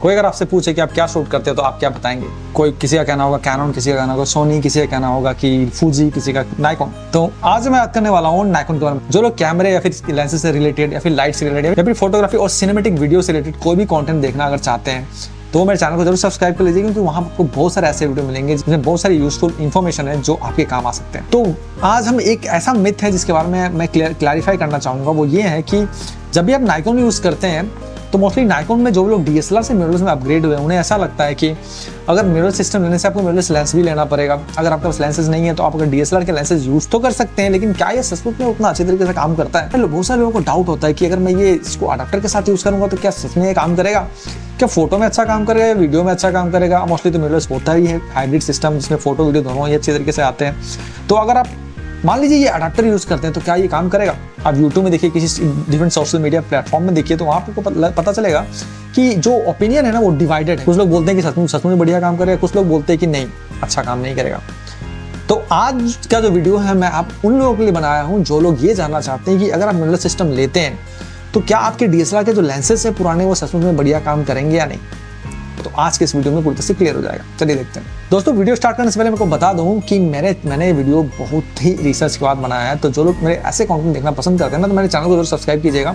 कोई अगर आपसे पूछे कि आप क्या शूट करते हो तो आप क्या बताएंगे? कोई किसी का कहना होगा कैनन, किसी का कहना होगा सोनी, किसी का कहना होगा कि फूजी, किसी का नाइकॉन। तो आज मैं बात करने वाला हूँ नाइकॉन के बारे में। जो लोग कैमरे या फिर लेंसेज से रिलेटेड या फिर लाइट से रिलेटेड या फिर फोटोग्राफी और सिनेमेटिक वीडियो से रिलेटेड कोई भी कंटेंट देखना अगर चाहते हैं तो मेरे चैनल को जरूर सब्सक्राइब कर लीजिए, क्योंकि वहाँ आपको बहुत सारे ऐसे वीडियो मिलेंगे जिसमें बहुत सारी यूजफुल इन्फॉर्मेशन है जो आपके काम आ सकते हैं। तो आज हम एक ऐसा मिथ है जिसके बारे में मैं क्लैरिफाई करना चाहूँगा, वो ये है कि जब भी आप नाइकॉन यूज़ करते हैं तो मोस्टली नाइकॉन में जो लोग DSLR से मिररलेस में अपग्रेड हुए हैं उन्हें ऐसा लगता है कि अगर मिरर सिस्टम लेने से आपको मिररलेस लेंस भी लेना पड़ेगा। अगर आपके पास लेंसेज नहीं है तो आप अगर DSLR के लेंसेज यूज तो कर सकते हैं, लेकिन क्या ये सच में उतना अच्छे तरीके से काम करता है? बहुत सारे लोगों को डाउट होता है कि अगर मैं ये इसको अडाप्टर के साथ यूज करूंगा तो क्या सच में ये काम करेगा, क्या फोटो में अच्छा काम करेगा, वीडियो में अच्छा काम करेगा। मोस्टली तो मिररलेस होता ही है हाइब्रिड सिस्टम जिसमें फोटो वीडियो दोनों ही अच्छे तरीके से आते हैं। तो अगर आप मान लीजिए ये अडाप्टर यूज करते हैं तो क्या ये काम करेगा? आप यूट्यूब में देखिए, किसी डिफरेंट सोशल मीडिया प्लेटफॉर्म में देखिए तो वहाँ आपको पता चलेगा कि जो ओपिनियन है ना वो डिवाइडेड है। कुछ लोग बोलते हैं कि सचमुच बढ़िया काम करेगा, कुछ लोग बोलते हैं कि नहीं अच्छा काम नहीं करेगा। तो आज का जो वीडियो है मैं आप उन लोगों के लिए बनाया हूँ जो लोग ये जानना चाहते हैं कि अगर आप मिररलेस सिस्टम लेते हैं तो क्या आपके DSLR के जो लेंसेज है पुराने वो सचमुच में बढ़िया काम करेंगे या नहीं। तो आज के इस वीडियो में पूरी तरह से क्लियर हो जाएगा। चलिए देखते हैं। दोस्तों वीडियो स्टार्ट करने से पहले मेरे को बता दूं कि मैंने ये वीडियो बहुत ही रिसर्च के बाद बनाया है। तो जो लोग मेरे ऐसे कंटेंट देखना पसंद करते हैं ना तो मेरे चैनल को जरूर सब्सक्राइब कीजिएगा।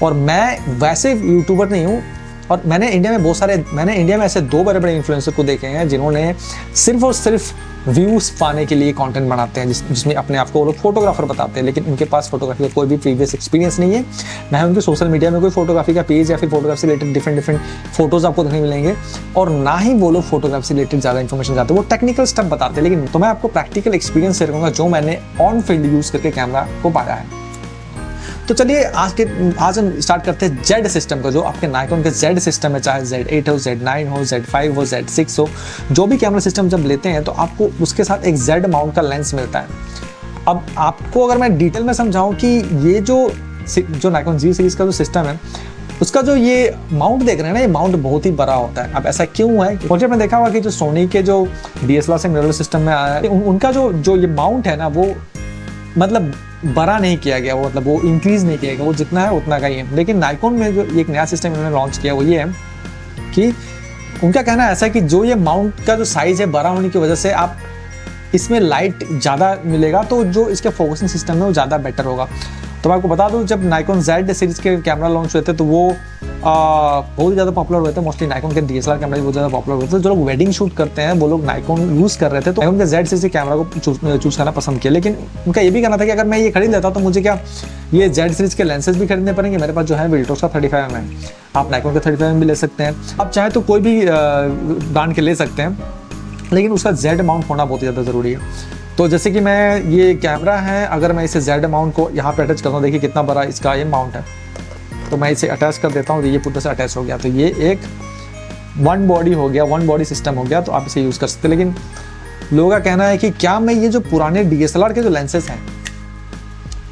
और मैं वैसे यूट्यूबर नहीं हूँ, और मैंने इंडिया में ऐसे दो बड़े बड़े इन्फ्लुएंसर को देखे हैं जिन्होंने सिर्फ और सिर्फ व्यूज पाने के लिए कंटेंट बनाते हैं, जिसमें अपने आप को वो लोग फोटोग्राफर बताते हैं, लेकिन उनके पास फोटोग्राफी का कोई भी प्रीवियस एक्सपीरियंस नहीं है। ना ही उनके सोशल मीडिया में कोई फोटोग्राफी का पेज या फिर फोटोग्राफी से रिलेटेड डिफरेंट फोटोज आपको देखने मिलेंगे, और ना ही वो लोग फोटोग्राफी से रिलेटेड ज़्यादा इन्फॉर्मेशन चाहते हैं। वो टेक्निकल स्टेप बताते हैं, लेकिन तो मैं आपको प्रैक्टिकल एक्सपीरियंस शेयर करूँगा जो मैंने ऑन फील्ड यूज़ करके कैमरा को पाया है। तो चलिए आज हम स्टार्ट करते हैं जेड सिस्टम का। जो आपके नाइकॉन के जेड सिस्टम है, चाहे Z8 हो, Z9 हो, Z5 हो, Z6 हो, जो भी कैमरा सिस्टम जब लेते हैं तो आपको उसके साथ एक Z माउंट का लेंस मिलता है। अब आपको अगर मैं डिटेल में समझाऊं कि ये जो नाइकॉन G सीरीज का जो सिस्टम है उसका जो ये माउंट देख रहे हैं ना, ये माउंट बहुत ही बड़ा होता है। अब ऐसा क्यों है? मुझे आपने देखा होगा कि जो सोनी के जो DSLR से मिररलेस सिस्टम में आया है उनका जो ये माउंट है ना वो मतलब बड़ा नहीं किया गया, वो मतलब वो इंक्रीज नहीं किया गया, वो जितना है उतना का ही है। लेकिन नाइकॉन में जो एक नया सिस्टम इन्होंने लॉन्च किया वो ये है कि उनका कहना ऐसा है कि जो ये माउंट का जो साइज है बड़ा होने की वजह से आप इसमें लाइट ज़्यादा मिलेगा, तो जो इसके फोकसिंग सिस्टम है वो ज़्यादा बेटर होगा। तो मैं आपको बता दूं जब नाइकॉन Z सीरीज के कैमरा लॉन्च हुए थे तो वो बहुत ज़्यादा पॉपुलर हुए थे। मोस्टली नाइकॉन के DSLR कैमरा बहुत ज़्यादा पॉपुलर हुए थे। जो लोग वेडिंग शूट करते हैं वो लोग नाइकॉन यूज़ कर रहे थे, तो नाइकॉन के Z सीरीज के कैमरा को चूज़ करना पसंद किया। लेकिन उनका ये भी कहना था कि अगर मैं ये खरीद लेता तो मुझे क्या ये Z सीरीज के लेंसेज भी खरीदने पड़ेंगे। मेरे पास जो है विल्टोस का 35mm है, आप नाइकॉन का 35mm भी ले सकते हैं। आप चाहे तो कोई भी ब्रांड के ले सकते हैं, लेकिन उसका Z माउंट होना बहुत ज़्यादा ज़रूरी है। तो जैसे कि मैं ये कैमरा है, अगर मैं इसे Z माउंट को यहाँ पे अटैच करता हूँ, देखिए कितना बड़ा इसका ये माउंट है। तो मैं इसे अटैच कर देता हूँ तो ये पूरा से अटैच हो गया। तो ये एक वन बॉडी हो गया, वन बॉडी सिस्टम हो गया, तो आप इसे यूज़ कर सकते हैं। लेकिन लोगों का कहना है कि क्या मैं ये जो पुराने DSLR के जो लेंसेज हैं,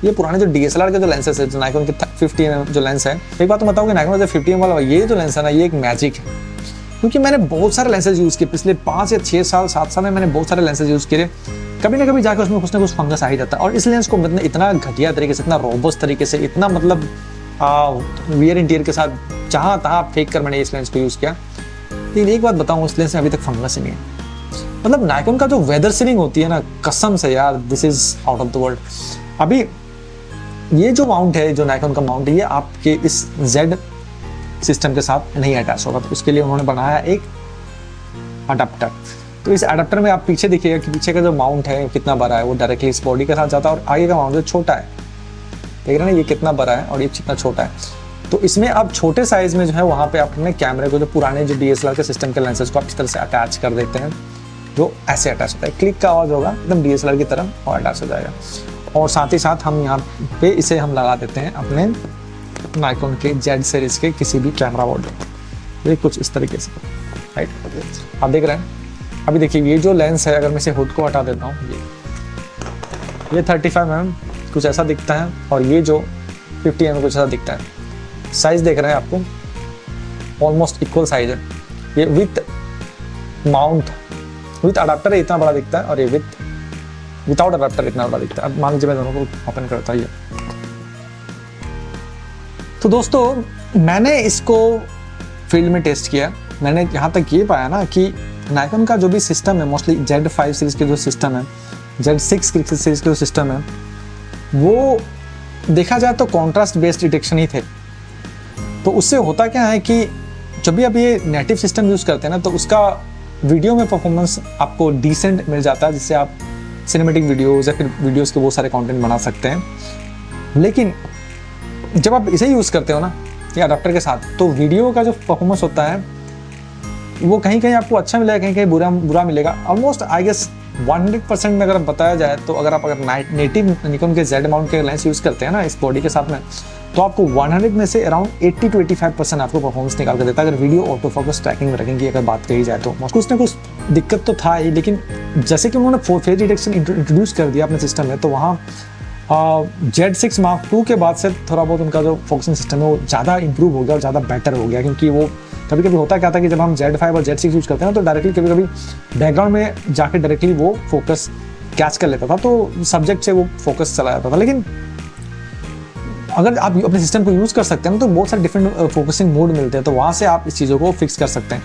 ये पुराने जो DSLR के जो लेंसेज है, जो नाइकॉन के 50mm जो लेंस है, एक बात तो बताऊँ कि नाइकॉन का 50mm वाला ये जो लेंस है ना, ये एक मैजिक है। क्योंकि मैंने बहुत सारे लेंसेज यूज़ किए पिछले 5 या 6 साल 7 साल में, मैंने बहुत सारे लेंसेज यूज़ किए। कभी ना कभी जाकर उसमें कुछ ना कुछ फंगस आ ही जाता है, और इस लेंस को मतलब इतना घटिया तरीके से, इतना रोबस्ट तरीके से, इतना मतलब वियर इंटीरियर के साथ जहाँ तहाँ फेंक कर मैंने इस लेंस को यूज़ किया। लेकिन एक बात बताऊँ, उस लेंस में अभी तक फंगस ही नहीं है। मतलब नाइकॉन का जो वेदर सीलिंग होती है ना, कसम से यार this is out of the world. अभी ये जो माउंट है, जो नाइकॉन का माउंट है, ये आपके इस Z सिस्टम के साथ नहीं अटैच होगा। तो उसके लिए उन्होंने बनाया एक अडाप्टर। तो इस अडाप्टर में आप पीछे देखिएगा कि पीछे का जो माउंट है कितना बड़ा है, वो डायरेक्टली इस बॉडी के साथ जाता है, और आगे का माउंट जो छोटा है, देख रहे हैं ना, ये कितना बड़ा है और ये कितना छोटा है। तो इसमें आप छोटे साइज में जो है वहाँ पे अपने कैमरे को, जो पुराने जो DSLR के सिस्टम के लेंसेज को आप इस तरह से अटैच कर देते हैं, जो ऐसे अटैच होता है, क्लिक का आवाज़ होगा एकदम DSLR की तरह और अटैच हो जाएगा। और साथ ही साथ हम यहाँ पे इसे हम लगा देते हैं अपने नाइकॉन के Z सीरीज के किसी भी कैमरा मॉडल, ये कुछ इस तरीके से, राइट। आप देख रहे हैं, अभी देखिए ये जो लेंस है, अगर मैं इसे हुड को हटा देता हूँ, ये 35mm कुछ ऐसा दिखता है, और ये जो 50mm कुछ ऐसा दिखता है। साइज देख रहे हैं आपको ऑलमोस्ट इक्वल साइज है। ये विथ माउंट विथ अडाप्टर इतना बड़ा दिखता है, और ये विदाउट अडाप्टर इतना बड़ा दिखता है। अब मान लीजिए मैं दोनों को ओपन करता हूँ। तो दोस्तों मैंने इसको फील्ड में टेस्ट किया, मैंने यहाँ तक ये पाया ना कि नाइकॉन का जो भी सिस्टम है, मोस्टली Z5 सीरीज के जो सिस्टम है, Z6 सीरीज के जो सिस्टम है, वो देखा जाए तो कॉन्ट्रास्ट बेस्ड डिटेक्शन ही थे। तो उससे होता क्या है कि जब भी आप ये नेटिव सिस्टम यूज़ करते हैं ना, तो उसका वीडियो में परफॉर्मेंस आपको डिसेंट मिल जाता है, जिससे आप सिनेमेटिक वीडियोज़ या फिर वीडियोज़ के बहुत सारे कंटेंट बना सकते हैं। लेकिन जब आप इसे यूज़ करते हो ना ये अडाप्टर के साथ, तो वीडियो का जो परफॉर्मेंस होता है वो कहीं कहीं आपको अच्छा मिलेगा, कहीं कहीं बुरा मिलेगा। ऑलमोस्ट आई गेस 100% में अगर बताया जाए तो अगर नेटिव निकॉन के Z माउंट के लेंस यूज़ करते हैं ना इस बॉडी के साथ में, तो आपको 100 में से अराउंड 80 to 85% आपको परफॉर्मेंस निकाल कर देता है, अगर वीडियो ऑटो फोकस ट्रैकिंग में रखेंगे अगर बात कही जाए तो। कुछ ना कुछ दिक्कत तो था ही, लेकिन जैसे कि उन्होंने फेस डिटेक्शन इंट्रोड्यूस कर दिया अपने सिस्टम में, तो वहाँ Z6 Mark II के बाद से थोड़ा बहुत उनका जो फोकसिंग सिस्टम है वो ज़्यादा इंप्रूव हो गया और ज़्यादा बेटर हो गया। क्योंकि वो कभी कभी होता क्या था कि जब हम Z5 और Z6 यूज़ करते हैं ना, तो डायरेक्टली कभी कभी बैकग्राउंड में जाके डायरेक्टली वो फोकस कैच कर लेता था, तो सब्जेक्ट से वो फोकस चला जाता था। लेकिन अगर आप अपने सिस्टम को यूज़ कर सकते हैं तो बहुत सारे डिफरेंट फोकसिंग मोड मिलते हैं, तो वहाँ से आप इस चीज़ों को फिक्स कर सकते हैं।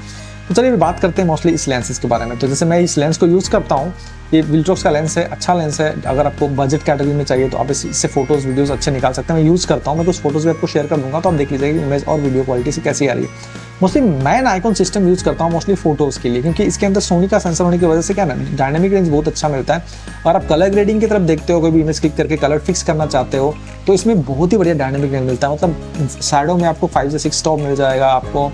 तो चलिए बात करते हैं मोस्टली इस लेंसेज के बारे में। तो जैसे मैं इस लेंस को यूज़ करता हूँ, ये विल्ट्रॉक्स का लेंस है, अच्छा लेंस है। अगर आपको बजट कैटेगरी में चाहिए तो आप इससे फोटोज़ वीडियोज़ अच्छे निकाल सकते हैं। मैं यूज़ करता हूँ, मैं कुछ फोटोज़ भी आपको शेयर कर दूँगा, तो आप देख लीजिएगा कि इमेज और वीडियो क्वालिटी से कैसी आ रही है। मोस्टली मैं नाइकॉन सिस्टम यूज़ करता हूँ मोस्टली फोटोज़ के लिए, क्योंकि इसके अंदर सोनी का सेंसर होने की वजह से क्या ना डायनामिक रेंज बहुत अच्छा मिलता है। और आप कलर ग्रेडिंग की तरफ देखते हो, कोई भी इमेज क्लिक करके कलर फिक्स करना चाहते हो, तो इसमें बहुत ही बढ़िया डायनामिक रेंज मिलता है। मतलब शैडो में आपको 5 से 6 स्टॉप मिल जाएगा आपको।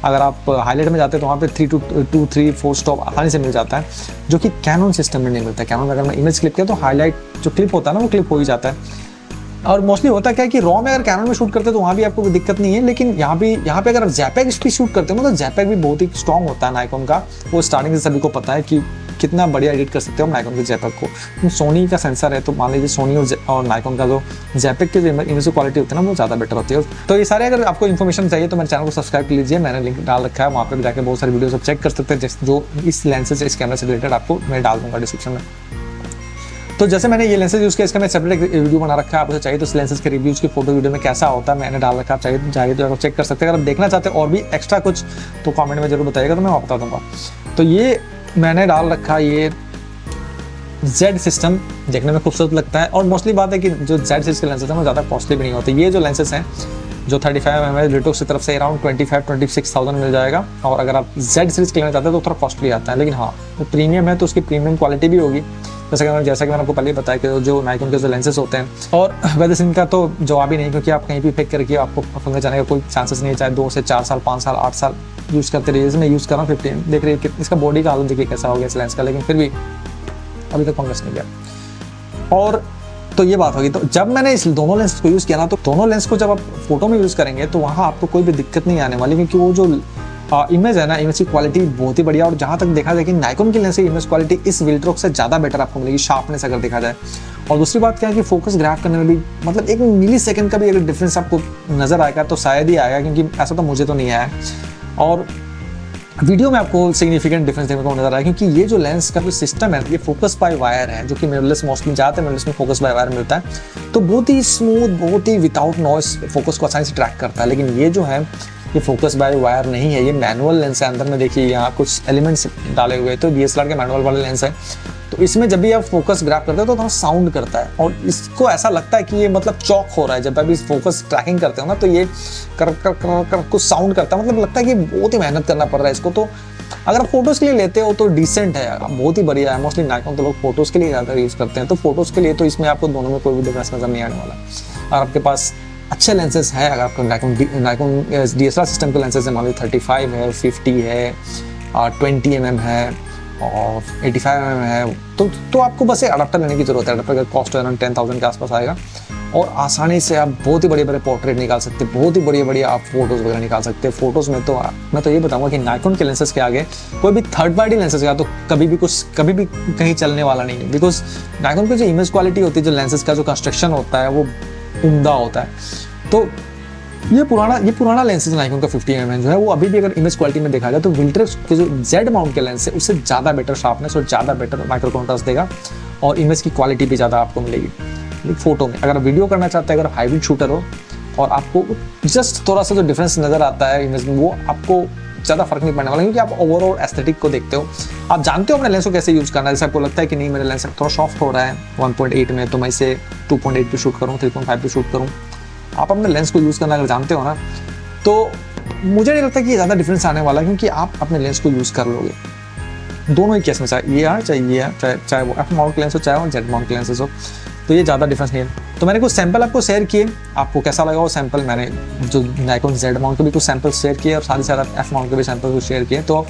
अगर आप हाईलाइट में जाते हैं तो वहाँ पे 3 to 4 स्टॉप आसानी से मिल जाता है, जो कि कैनन सिस्टम में नहीं मिलता है। कैनन अगर मैं इमेज क्लिक किया तो हाईलाइट जो क्लिप होता है ना वो क्लिप हो ही जाता है। और मोस्टली होता क्या है कि रॉ में अगर कैनन में शूट करते हैं तो वहाँ भी आपको कोई दिक्कत नहीं है, लेकिन यहाँ पे अगर आप JPEG भी शूट करते हो तो JPEG भी बहुत ही स्ट्रॉन्ग होता है नाइकॉन का। वो स्टार्टिंग से सभी को पता है कि कितना बढ़िया एडिट कर सकते हो नाइकॉन के JPEG को। सोनी का सेंसर है, तो मान लीजिए सोनी और नाइकॉन का जो JPEG की जो इमेज क्वालिटी होती है ना वो ज़्यादा बेटर होती है। तो ये सारे अगर आपको इन्फॉर्मेशन चाहिए तो मेरे चैनल को सब्सक्राइब कर लीजिए, मैंने लिंक डाल रखा है, वहाँ पर भी जाकर बहुत सारी वीडियोस आप चेक कर सकते हैं जो इस लेंसेज इस कैमरा से रिलेटेड आपको मैं डाल दूँगा डिस्क्रिप्शन में। तो जैसे मैंने ये लेंसेज यूज़ किया, इसका मैं सेपरेट एक वीडियो बना रखा है, आपको चाहिए तो इस लेंसेज के रिव्यूज़ की फोटो वीडियो में कैसा होता है मैंने डाल रखा है, चाहिए तो आप चेक कर सकते हैं। अगर आप देखना चाहते हैं और भी एक्स्ट्रा कुछ तो कमेंट में जरूर बताइएगा, तो मैं बता दूंगा। तो ये मैंने डाल रखा है, ये Z सिस्टम देखने में खूबसूरत लगता है। और मोस्टली बात है कि जो Z सीरीज के लेंसेज हैं वो ज़्यादा कॉस्टली भी नहीं होते। ये जो लेंसेज हैं जो 35mm विल्ट्रॉक्स की तरफ से अराउंड 25-26,000 मिल जाएगा। और अगर आप Z सीरीज के लेना चाहते हैं तो थोड़ा कॉस्टली आता है, लेकिन हाँ तो प्रीमियम है तो उसकी प्रीमियम क्वालिटी भी होगी। जैसा कि मैंने आपको पहले बताया कि जो नाइकॉन के जो लेंसेज होते हैं, और वैसे इनका तो जवाब ही नहीं, क्योंकि आप कहीं भी पिक करके आपको पंगे जाने का कोई चांसेस नहीं है, चाहे 2 से 4 साल 5 साल 8 साल यूज़ करते रहिए। जैसे मैं यूज़ कर रहा हूँ 15, देख रही है इसका बॉडी का हालत देखिए कैसा हो गया इस लेंस का, लेकिन फिर भी अभी तक पंगस नहीं गया। और तो ये बात होगी। तो जब मैंने इस दोनों लेंस को यूज़ किया ना, तो दोनों लेंस को जब आप फोटो में यूज़ करेंगे तो वहाँ आपको कोई भी दिक्कत नहीं आने वाली, क्योंकि वो जो इमेज है ना, इमेज की क्वालिटी बहुत ही बढ़िया। और जहाँ तक देखा जाए कि नाइकॉन की लेंस की इमेज क्वालिटी इस विल्ट्रॉक्स से ज़्यादा बेटर आपको मिलेगी, शार्पनेस अगर देखा जाए। और दूसरी बात क्या है कि फोकस ग्रैब करने में भी मतलब 1 मिली सेकेंड का भी अगर डिफरेंस आपको नज़र आएगा तो शायद ही आएगा, क्योंकि ऐसा तो मुझे तो नहीं आया। और वीडियो में आपको सिग्निफिकेंट डिफरेंस देखने को नजर आया, क्योंकि ये जो लेंस का जो सिस्टम है ये फोकस बाय वायर है, जो कि मिररलेस मोस्टली ज़्यादातर मिररलेस में फोकस बाय वायर मिलता है। तो बहुत ही स्मूथ, बहुत ही विदाउट नॉइस फोकस को आसानी से ट्रैक करता है। लेकिन ये जो है ये फोकस बाय वायर नहीं है, ये मैनुअल लेंस है। अंदर में देखिए यहाँ कुछ एलिमेंट्स डाले हुए हैं, तो DSLR के मैनुअल वाले लेंस है। तो इसमें जब भी आप फोकस ग्रैब करते हो तो थोड़ा साउंड करता है, और इसको ऐसा लगता है कि ये मतलब चॉक हो रहा है। जब आप इस फोकस ट्रैकिंग करते हो ना तो ये कर कर कर कर कुछ साउंड करता है, मतलब लगता है कि बहुत ही मेहनत करना पड़ रहा है इसको। तो अगर आप फोटोज़ के लिए लेते हो तो डिसेंट है, बहुत ही बढ़िया है। मोस्टली नाइकॉन तो लोग फोटोज़ के लिए ज़्यादा यूज़ करते हैं, तो फोटोज़ के लिए तो इसमें आपको दोनों में कोई भी डिफरेंस नज़र नहीं आने वाला। और आपके पास अच्छे लेंसेज है, अगर आपको नाइकॉन DSLR सिस्टम के लेंसेज है, मान लीजिए 35 है, 50 है, 20mm है और 85mm है, तो आपको बस एक अडाप्टर लेने की जरूरत है। अडाप्टर का कॉस्ट अराउंड 10,000 के आसपास आएगा, और आसानी से आप बहुत ही बड़े पोर्ट्रेट निकाल सकते हैं, बहुत ही बड़े आप फोटोज़ वगैरह निकाल सकते हैं। फोटोज़ में तो मैं तो ये बताऊंगा कि नाइकॉन के लेंसेज के आगे कोई भी थर्ड पार्टी लेंसेज का तो कभी भी कहीं चलने वाला नहीं है। बिकॉज नाइकॉन की जो इमेज क्वालिटी होती है, जो लेंसेज का जो कंस्ट्रक्शन होता है वो उम्दा होता है। तो ये पुराना लेंसेज नाइकॉन का 50mm जो है वो अभी भी अगर इमेज क्वालिटी में देखा जाए तो विल्ट्रॉक्स के जो Z माउंट के लेंस है उससे ज़्यादा बेटर शार्पनेस और ज़्यादा बेटर माइक्रो कॉन्ट्रास्ट देगा, और इमेज की क्वालिटी भी ज़्यादा आपको मिलेगी। फोटो में अगर वीडियो करना चाहते हैं, अगर हाइब्रिड शूटर हो और आपको जस्ट थोड़ा सा जो डिफरेंस नज़र आता है इमेज में, वो आपको ज़्यादा फर्क नहीं पड़ने वाला, क्योंकि आप ओवरऑल एस्थेटिक को देखते हो, आप जानते हो अपने लेंस को कैसे यूज़ करना है। जैसे आपको लगता है कि नहीं मेरा लेंस थोड़ा सॉफ्ट हो रहा है 1.8 में, तो मैं इसे 2.8 पे शूट करूँ, 3.5 पे शूट करूँ। आप अपने लेंस को यूज़ करना अगर जानते हो ना, तो मुझे नहीं लगता कि ये ज़्यादा डिफरेंस आने वाला है, क्योंकि आप अपने लेंस को यूज़ कर लोगे दोनों ही केस में, चाहे ये है चाहे ये है, चाहे वो एफ माउंट लेंस हो चाहे वो जेड माउंट लेंसेज हो, तो ये ज़्यादा डिफरेंस नहीं है। तो मैंने कुछ सैंपल आपको शेयर किए, आपको कैसा लगा वो सैंपल, मैंने जो नाइकॉन जेड माउंट के भी कुछ सैंपल शेयर किए और साथ ही साथ एफ माउंट के भी सैंपल कुछ शेयर किए। तो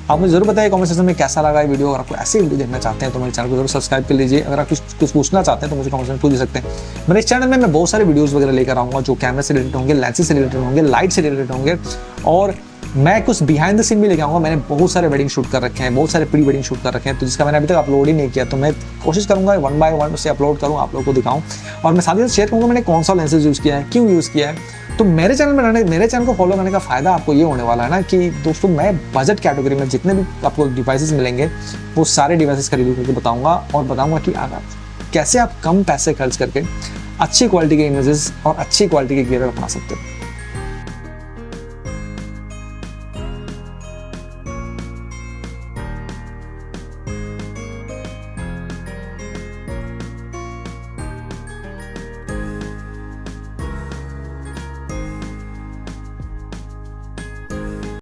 आप मुझे जरूर बताइए कमेंट सेक्शन में कैसा लगा ये वीडियो। अगर आपको ऐसी वीडियो देखना चाहते हैं तो मेरे चैनल को जरूर सब्सक्राइब कर लीजिए। अगर आप कुछ पूछना चाहते हैं तो मुझे कमेंट में पूछ सकते हैं। मेरे इस चैनल में मैं बहुत सारे वीडियोस वगैरह लेकर आऊँगा जो कैमरे से रिलेटेड होंगे, लेंसेज से रिलेटेड होंगे, लाइट से रिलेटेड होंगे, और मैं कुछ बिहाइंड द सीन भी लेके आऊँगा। मैंने बहुत सारे वेडिंग शूट कर रखे हैं, बहुत सारे प्री वेडिंग शूट कर रखे हैं, तो जिसका मैंने अभी तक अपलोड ही नहीं किया, तो मैं कोशिश करूँगा 1 बाय 1 उसे अपलोड करूँ, आप लोगों को दिखाऊँ, और मैं साथ ही साथ शेयर करूँगा मैंने कौन सा लेंसेज यूज़ किया है, क्यों यूज़ किया है। तो मेरे चैनल को फॉलो करने का फ़ायदा आपको ये होने वाला है ना कि दोस्तों मैं बजट कैटेगरी में जितने भी आपको डिवाइसेस मिलेंगे वो सारे डिवाइसेस का रिव्यू करके बताऊँगा, और बताऊँगा कि कैसे आप कम पैसे खर्च करके अच्छी क्वालिटी के इमेजेस और अच्छी क्वालिटी के गियर बना सकते हो।